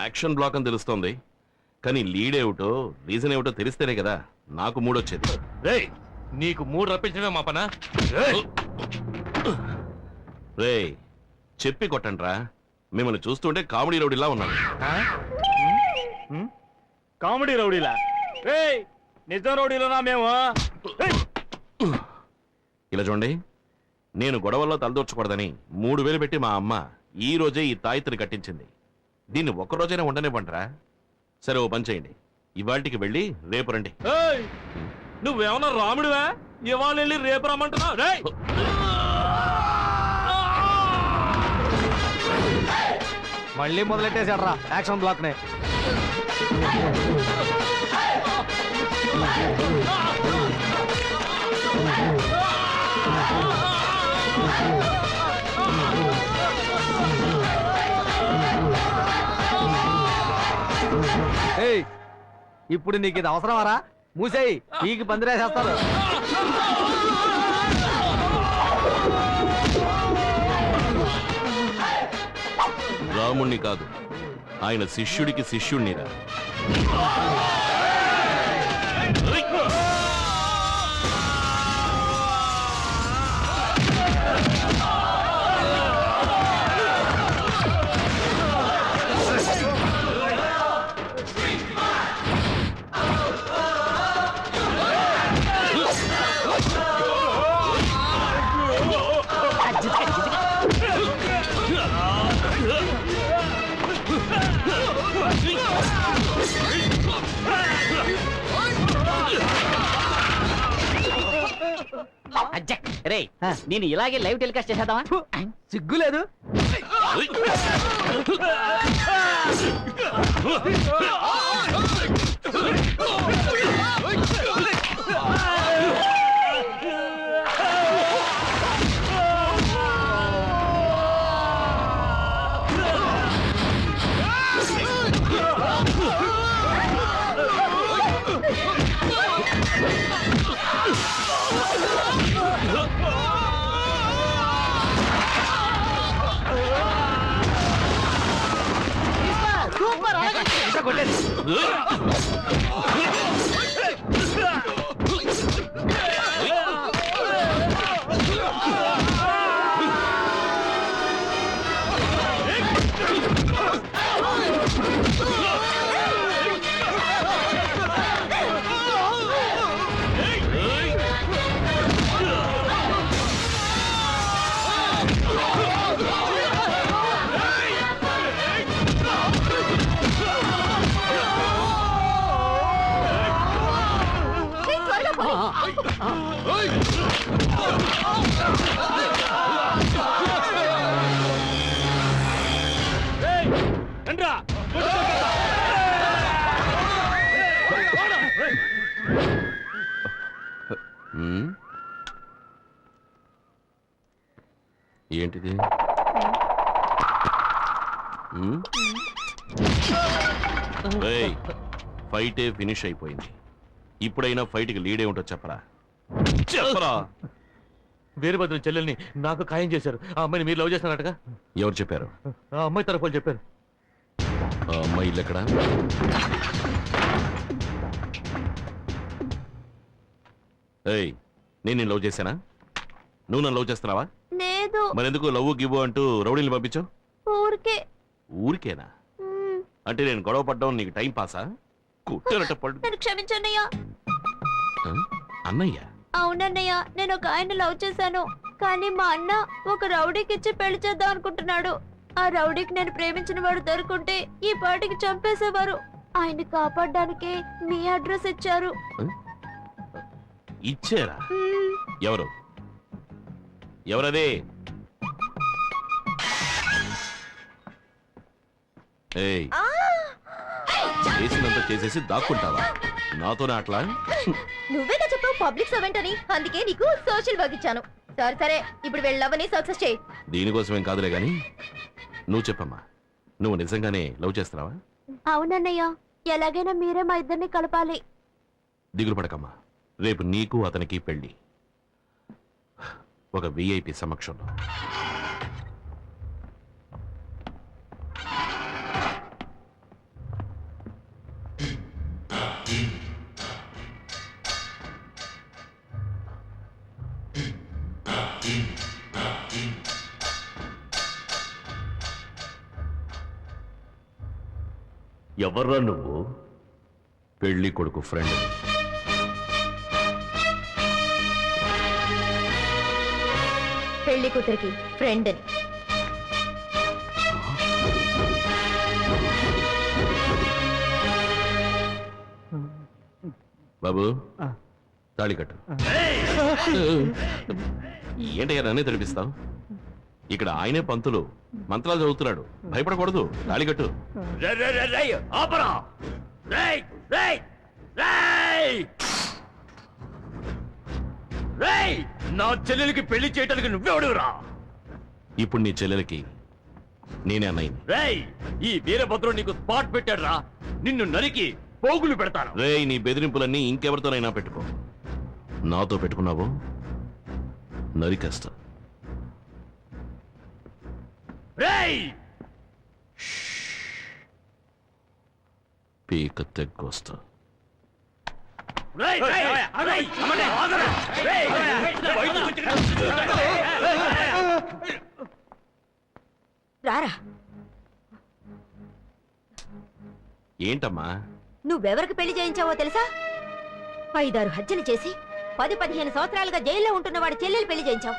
Action block అని తెలుస్తోంది, కానీ లీడ్ ఏమిటో రీజన్ ఏమిటో తెలిస్తేనే కదా నాకు మూడొచ్చేది. రేయ్, నీకు మూడు రప్పించడమే మా పనా? రేయ్, చెప్పి కొట్టండి రా. మిమ్మల్ని చూస్తుంటే కామెడీ రౌడీలా ఉన్నాను. కామెడీ రౌడీలా? నిజం రౌడీలోనా మేము? ఇలా చూడండి, నేను గొడవల్లో తలదూర్చకూడదని 3000 పెట్టి మా అమ్మ ఈ రోజే ఈ తాయిత్రి కట్టించింది. దీన్ని ఒక్కరోజైనా ఉండనివ్వంటరా? సరే, ఓ పని చేయండి, ఇవాళకి వెళ్ళి రేపు రండి. నువ్వేమన్నా రాముడివా? ఇవాళ వెళ్ళి రేపు రమ్మంటున్నావు? మళ్ళీ మొదలెట్టేశాడ్రా యాక్షన్ బ్లాక్ నే. ఇప్పుడు నీకు ఇది అవసరమారా? మూసేయి, నీకు పందిరేసేస్తారు. రాముణ్ణి కాదు, ఆయన శిష్యుడికి శిష్యుణ్ణిరా. రే, నేను ఇలాగే లైవ్ టెలికాస్ట్ చేసేద్దామా? సిగ్గులేదు. ఏంటిది? ఫైటే ఫినిష్ అయిపోయింది. ఇప్పుడైనా ఫైట్కి లీడ్ ఏమిటో చెప్పరా? చెప్పరా? వీరభద్రం చెల్లెల్ని నాకు ఖాయం చేశారు. ఆ అమ్మాయిని మీరు లవ్ చేస్తున్నారటగా? ఎవరు చెప్పారు? ఆ అమ్మాయి తరఫులు చెప్పారు. ఆ అమ్మాయి ఇల్లు ఎక్కడా? ఏయ్, నేను లవ్ చేశానా? నువ్వు నన్ను లవ్ చేస్తున్నావా? లేదు. మరెందుకు లవ్ గివ్ అంటూ రౌడీని పంపించావు? ఊరికే. ఊరికేనా? అంటే నేను గొడవ పడ్డం నీకు టైం పాసా? కుట్టేనట్టు పడు. నన్ను క్షమించన్నయ్యా. అన్నయ్య? అవునన్నయ్య, నేను ఒక ఆయన్ని లవ్ చేశాను. కానీ మా అన్న ఒక రౌడీకి ఇచ్చి పెళ్లి చేద్దాం అనుకుంటున్నాడు. ఆ రౌడీకి నేను ప్రేమించిన వాడు దొరుకుంటే ఈ పాటికి చంపేసేవారు. ఆయన్ని కాపాడడానికి మీ అడ్రస్ ఇచ్చారు. ఇచ్చారా? ఎవరు? ఎవరదే? ఏయ్, చేసినంత చేసేసి దాక్కుంటావా? నాతోనే అట్లా? నువ్వేగా చెప్పావు పబ్లిక్ సర్వెంట్ అని, అందుకే నీకు సోషల్ వర్క్ ఇచ్చాను. సరే సరే, ఇప్పుడు వెళ్ళవని సక్సెస్ చేయి. దీనికోసమేం కాదులే గాని నువ్వు చెప్పమ్మా, నువ్వు నిజంగానే లవ్ చేస్తున్నావా? అవునన్నయ్య, ఎలాగైనా మీరే మా ఇద్దరిని కలపాలి. దిగులు పడకమ్మా, రేపు నీకు అతనికి పెళ్లి. ఒక విఐపి సమక్షంలో. ఎవర్రా నువ్వు? పెళ్లి కొడుకు ఫ్రెండ్. పెళ్లి కూతురికి ఫ్రెండ్ అని. బాబు తాళి కట్టు. ఏంటయ్యా నన్నే తడిపిస్తావు? ఇక్కడ ఆయనే పంతులు మంత్రాలు చదువుతున్నాడు, భయపడకూడదు. తాళి కట్టు. నా చెల్లెలికి పెళ్లి చేయడానికి నువ్వెవడురా? ఇప్పుడు నీ చెల్లెలకి నేనే అన్నయ్యని. రేయ్, ఈ వీరభద్రుడు నీకు స్పాట్ పెట్టాడు రా. నిన్ను నరికి పోగులు పెడతాను. రేయ్, నీ బెదిరింపులన్నీ ఇంకెవరితోనైనా పెట్టుకో. నాతో పెట్టుకున్నావు నరికేస్తా. రేయ్, పీక తెగ్గొస్తా. రేయ్, రేయ్, రేయ్, అమ్మనే, ఆగరా. రేయ్, బయటకు వచ్చి. రారా. ఏంటమ్మా? నువ్వెవరికి పెళ్లి చేయించావో తెలుసా? 5-6 హత్యలు చేసి 10-15 సంవత్సరాలుగా జైల్లో ఉంటున్న వాడి చెల్లెలు పెళ్లి చేయించావు.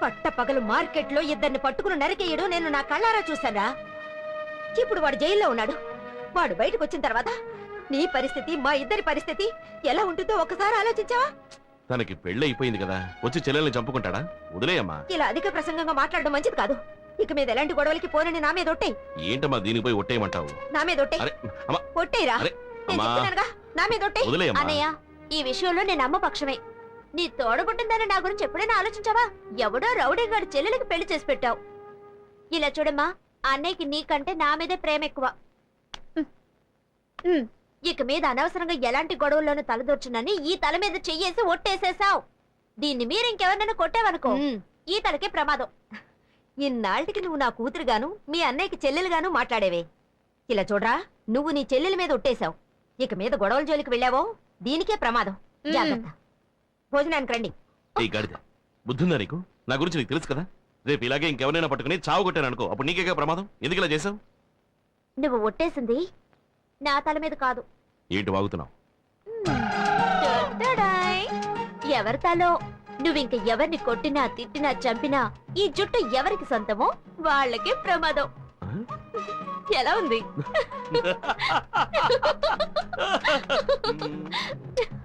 పట్టపగలు మార్కెట్లో ఇద్దరిని పట్టుకుని నరికేయడం నేను నా కళ్ళారా చూశానా. ఇప్పుడు వాడు జైల్లో ఉన్నాడు. వాడు బయటకు వచ్చిన తర్వాత నీ పరిస్థితి, మా ఇద్దరి పరిస్థితి ఎలా ఉంటుందో ఒకసారి ఆలోచించావా? తనకి పెళ్లి అయిపోయింది కదా, వచ్చి చెల్లెల్ని చంపుకుంటాడా? వదిలేయమ్మా. ఇలా అధిక ప్రసంగంగా మాట్లాడడం మంచిది కాదు. ఇక మీద ఎలాంటి గొడవలకి పోనని నా మీద ఒట్టేయ్. ఏంటమ్మా దీనికి పోయి ఒట్టేయమంటావు? నా మీద ఒట్టేయ్. అరే అమ్మా, ఒట్టేయరా. అరే నేను అమ్మా, చెప్తున్నానుగా, నా మీద ఒట్టేయ్. వదిలేయమ్మా. అన్నయ్య, ఈ విషయంలో నేను అమ్మ పక్షమే. నీ తోడబుట్టిందని నా గురించి ఎప్పుడైనా ఆలోచించావా? ఎవడో రౌడీ గారి చెల్లెలకి పెళ్లి చేసి పెట్టావు. ఇలా చూడమ్మా, అన్నయ్యకి నీకంటే నా మీదే ప్రేమ ఎక్కువ. ఇక మీద అనవసరంగా ఎలాంటి గొడవల్లోనూ తలదొచ్చునని ఈ తల మీద చెయ్యేసి ఒట్టేసేసావు. దీన్ని మీరు ఇంకెవరినైనా కొట్టావనుకో, ఈ తలకే ప్రమాదం. ఇన్నాళ్ళకి నువ్వు నా కూతురుగాను, మీ అన్నయ్యకి చెల్లెలుగాను మాట్లాడేవే. ఇలా చూడరా, నువ్వు నీ చెల్లెల మీద ఒట్టేశావు. ఇక మీద గొడవల జోలికి వెళ్ళావో దీనికే ప్రమాదం. జాగ్రత్త. భోజనానికి రండి. ఈ గాడిద బుద్ధుందా నీకు? నా గురించి నీకు తెలుసు కదా. రేపు ఇలాగే ఇంకెవరైనా పట్టుకుని చావు కొట్టాను అనుకో, అప్పుడు నీకేగా ప్రమాదం. ఎందుకు ఇలా చేసావు? నువ్వు ఒట్టేసింది నా తల మీద కాదు. ఏంటి వాగుతున్నావు? ఎవరి తలో. నువ్వింక ఎవరిని కొట్టినా, తిట్టినా, చంపినా ఈ జుట్టు ఎవరికి సొంతమో వాళ్ళకే ప్రమాదం. ఎలా ఉంది?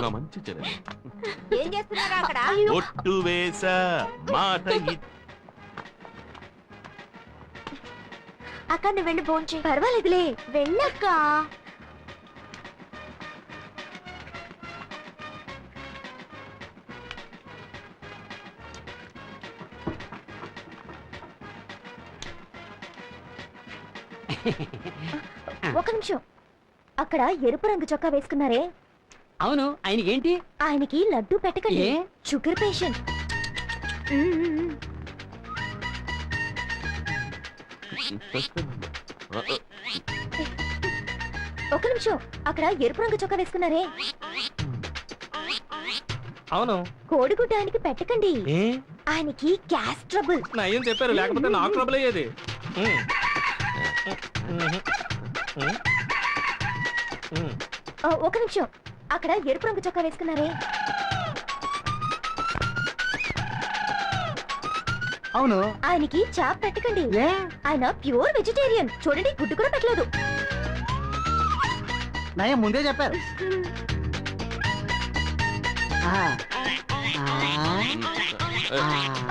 నా మంచి చెల్లెలు. ఏం చేస్తున్నారా అక్కడ? ఒట్టు వేసా మాట అక్క నువ్వు వెళ్ళి భోంచే. పర్వాలేదులే, వెళ్ళక్క. ఒక నిమిషం. అక్కడ ఎరుపు రంగు చొక్కా వేసుకున్నారే, అవును, ఆయనకేంటి? ఆయనకి లడ్డు పెట్టకండి. Sugar patient. ఒక నిమిషం. అక్కడ ఎరుపు రంగు చొక్కా వేసుకున్నారే, అవును, కోడిగుడ్డ ఆయనకి పెట్టకండి. ఆయనకి గ్యాస్ ట్రబుల్. నయ్యం చెప్పారు, లేకపోతే నాకు ట్రబుల్ అయ్యేది. ఒక నిమిషం. అక్కడ ఎరుపు రంగు చొక్కా వేసుకున్నారే, అవును, ఆయనకి చాప్ పెట్టకండి. ఆయన ప్యూర్ వెజిటేరియన్. చూడండి, గుడ్డు కూడా పెట్టలేదు. నయ్యం ముందే చెప్పారు.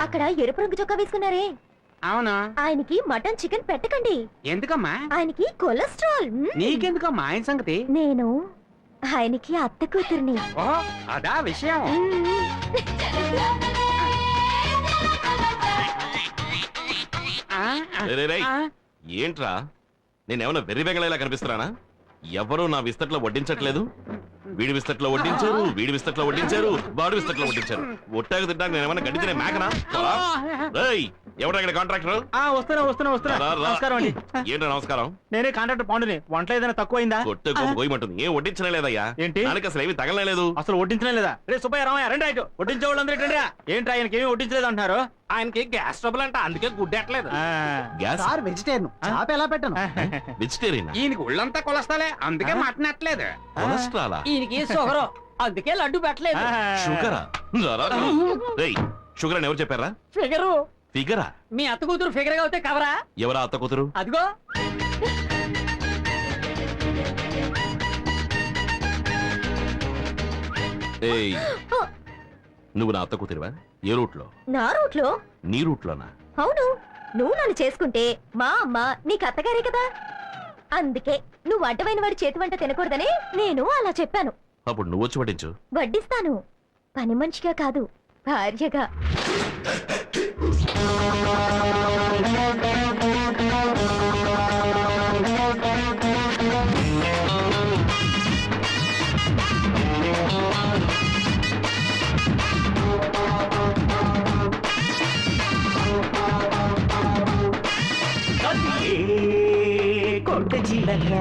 అక్కడ ఎరుపు రంగు చొక్కా వేసుకున్నారే, అవునా? ఆయనకి మటన్ చికెన్ పెట్టకండి. ఎందుకమ్మా? ఆయనకి కొలెస్ట్రాల్. నీకెందుకమ్మా ఆయన సంగతి? నేను ఆయనకి అత్త కూతుర్ని. అదా విషయం. ఏంట్రా, నేనేమన్నా వెర్రి బెంగళలా కనిపిస్తున్నానా? ఎవరు నా విస్తట్లో వడ్డించట్లేదు. వీడి విస్తట్లో వడ్డించారు, వీడి విస్తట్లో వడ్డించారు, వాడి విస్తట్లో వడ్డించారు. ఒట్టాకు తింటాక నేను ఏమన్నా గడ్డి తినే మేకనా? ఎవరు ఇక్కడ కాంట్రాక్టర్? వస్తున్నా. నమస్కారం అండి. ఏంటో నమస్కారం. నేనే కాంట్రాక్టర్ పాండుని. వంటలో ఏదైనా తక్కువైందా? కొట్టే పోయమంటుంది. ఏం వడ్డించనే లేదయ్యా. ఏంటి? దానికి అసలు ఏమి తగలలేదు. అసలు వడ్డించడం లేదా? రే సుబ్బయ్య రామయ్య రండి రైట్. వడ్డించే వాళ్ళు అందరూ రండి. ఏంటి ఆయనకి ఏమి వడ్డించలేదు అంటున్నారు? ఆయనకి గ్యాస్ ట్రబుల్ అంట, అందుకే గుడ్డెట్లేదు. గ్యాస్ వెజిటేరియన్ చాప ఎలా పెట్టను? వెజిటేరియన్ ఈయనకి ఒళ్ళంతా కొలస్తాలే, అందుకే మటన్ ఎట్లేదు. కొలెస్ట్రాలా? ఈయనకి షుగర్, అందుకే లడ్డు పెట్టలేదు. షుగరా? రేయ్, షుగర్ అని ఎవరు చెప్పారా? ఫిగరు ఫిగరా? మీ అత్త కూతురు ఫిగర్ గా అవుతే కవరా? ఎవరా అత్త కూతురు? అదిగో ఏయ్, నువ్వు నా అత్త కూతురువా? ఏ రూట్లో? నా రూట్లో? నీ రూట్లోనా? అవును, నువ్వు నన్ను చేసుకుంటే మా అమ్మ నీకు అత్తగారే కదా. అందుకే నువ్వు అడ్డమైన వాడి చేతి వంట తినకూడదని నేను అలా చెప్పాను. అప్పుడు నువ్వు వచ్చి వడ్డించు. వడ్డిస్తాను, పని మనిషిగా కాదు, భార్యగా. కొట్ట చిలక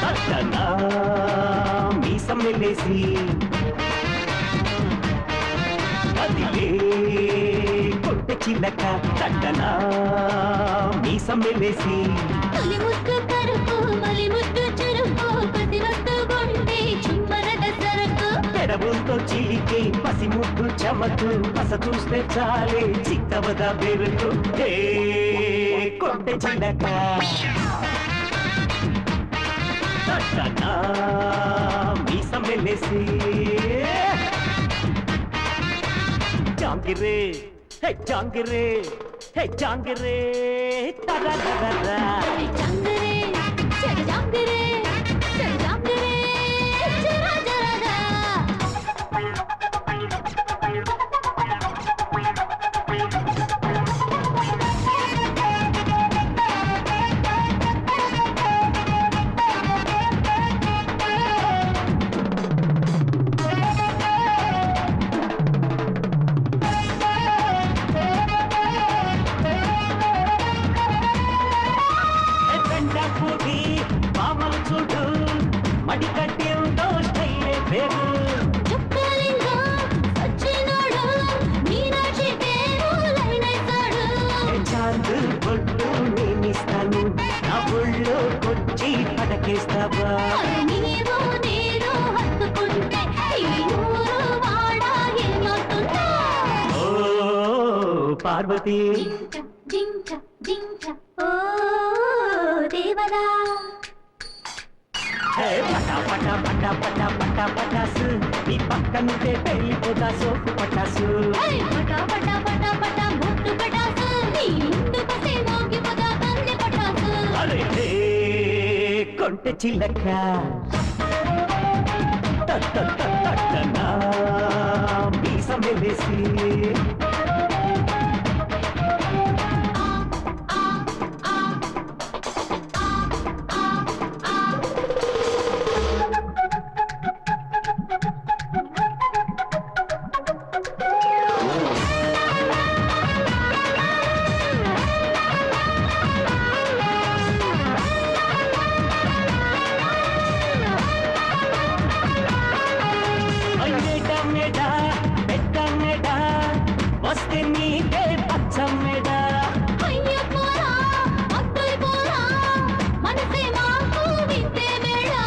తట్టనా మీసం వెళ్ళేసి కదిలే కొట్ట చిలక తట్టనా మీసం వెళ్ళేసి తొలి ముద్దు కరుపు, మలి ముద్దు చురుకు, ప్రతి వస్తు గుండె చుమ్మరద సరకు. పెడబులతో చిలికే పసి ముద్దు చమకు పస చూస్తే చాలే చిక్కవద బెరుకు కొట్ట చిలక తట్టనా మీసం వెళ్ళేసి జాంగిరే హే జాంగిరే హే జాంగిరే తరా తరా జాంగరే, జర జాంగరే, జర జాంగరే, జర జరగా. పూటి పామలు చూడు మడి కట్టి ఉందో స్టైలే పేరు చుక్కలింగో సచ్చినోడు, మీనాక్షి పేరు లైనైతాడు. చాందు బొట్టు నేనిస్తాను నా ఒళ్ళో కొచ్చి పడకేస్తావా అది నీవు నేను హత్తుకుంటే ఈ ఊరు వాడ ఏమవుతుందో. ఓ పార్వతి జింక జింక ఓ దేవదా. హే పటా పటా పటా పటా పటా పటాసు నీ పక్కనుంటే పెళ్ళిపోతా సోపు పటాసు ఏయ్ పటా పటా పటా పటా ముట్టు పటాసు, నీ ఇందు కసే మోగిపోదా కన్నె పటాసు. అరే హే కొంట చిలక తట్టనా మీసం వెళ్ళేసి వస్తే నీకే పచ్చమ్మేడా అయ్య పోరా అత్తయ్య పోరా, మనసే మాకు వింటే మేడా.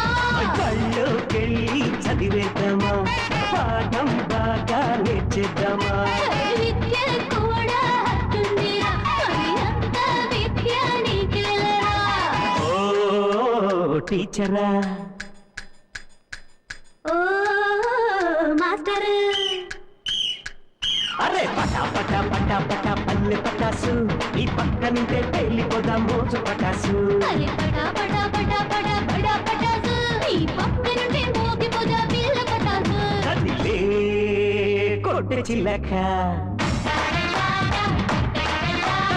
కళ్ళుకెళ్ళి చదివేద్దామా పాఠం బాగా నేర్చేద్దామా విద్య కూడా హత్తుందిరా, మరి అంత విద్య నీకెలరా. ఓ టీచరా ఓ మాస్టర్, అరే పటా పటా పటా పటా పల్లె పటాసు నీ పక్కనుంటే పెళ్ళిపోదా మోజు పటాసు అరే పటా పటా పటా పటా పటా పటాసు, ఈ పక్క నుండి మోగిపోదా పిల్ల పటాసు. కదిలే కొట్ట చిలక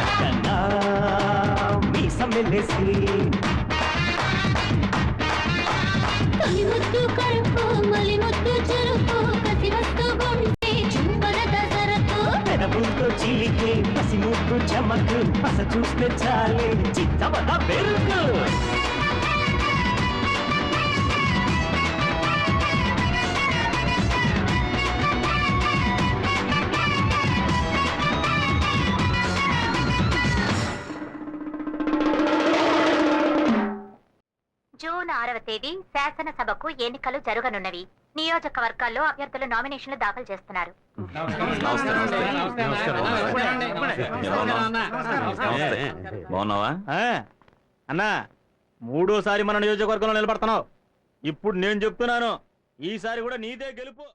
తట్టనా మీసం మెలేసి తొలి ముద్దు కరుపు మలి ముద్దు చురుకు కసి వస్తూ గుండె చుంబన దసరకు పెదవులతో చిలికే పసి ముగ్గు చమకు పస చూస్తే చాలే చిత్తవద బెరుకు జూన్ 6వ తేదీ శాసనసభకు ఎన్నికలు జరగనున్నవి. నియోజకవర్గాల్లో అభ్యర్థులు నామినేషన్లు దాఖలు చేస్తున్నారు. బాగున్నావా అన్నా మూడోసారి మన నియోజకవర్గంలో నిలబడుతున్నావు. ఇప్పుడు నేను చెప్తున్నాను, ఈసారి కూడా నీదే గెలుపు.